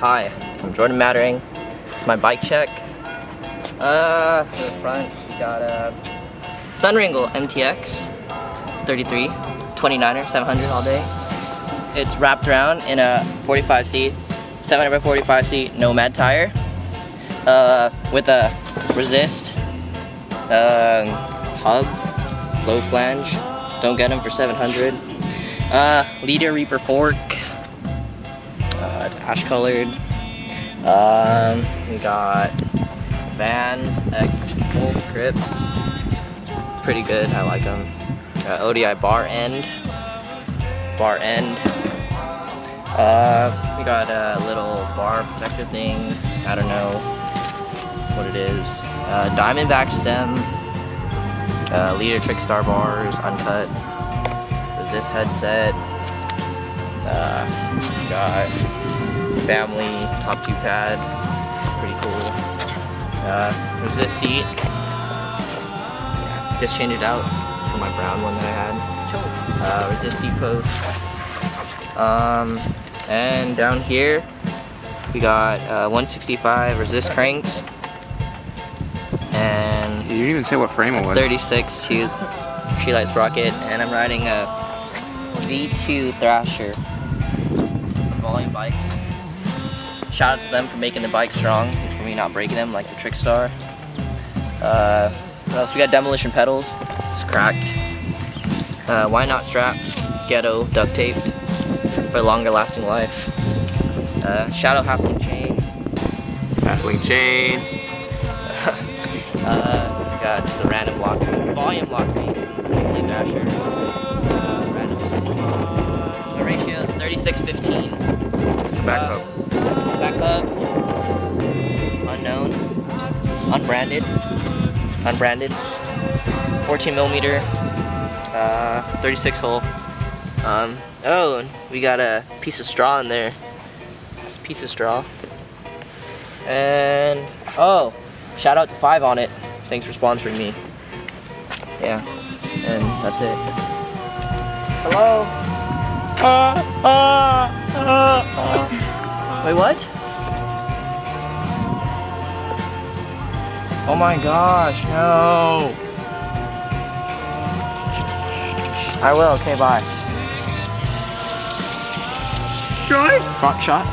Hi, I'm Jordan Madarang. It's my bike check. For the front, we got a Sunringle MTX 33, 29er, 700 all day. It's wrapped around in a 45 seat, 700 by 45 seat Nomad tire with a resist hub, low flange. Don't get them for 700. Leader Reaper fork. It's ash colored. We got Vans X Full Crips. Pretty good, I like them. ODI bar end. We got a little bar protector thing. I don't know what it is. Diamondback stem. Leader Trickstar bars, uncut. Resist headset. We got family top 2 pad. Pretty cool. There's this seat. Yeah, just changed it out from my brown one that I had. There's this seat post. And down here we got 165 resist cranks. And you didn't even say what frame it was. 36 tree light sprocket, and I'm riding a V2 Thrasher volume bikes. Shout out to them for making the bike strong and for me not breaking them like the Trickstar. What else? We got demolition pedals. It's cracked. Why not straps? Ghetto duct tape for longer lasting life. Shadow halfling chain. Halfling chain. Got just a random lock, volume lock ring, Thrasher, random. The ratio is 36-15. What's the back hub? Back hub, unknown, unbranded, 14mm, 36 hole. Oh, and we got a piece of straw in there. This piece of straw. And oh, shout out to 5 on it. Thanks for sponsoring me. Yeah, and that's it. Hello? Wait, what? Oh my gosh, no. I will, okay, bye. Joy? Hot shot.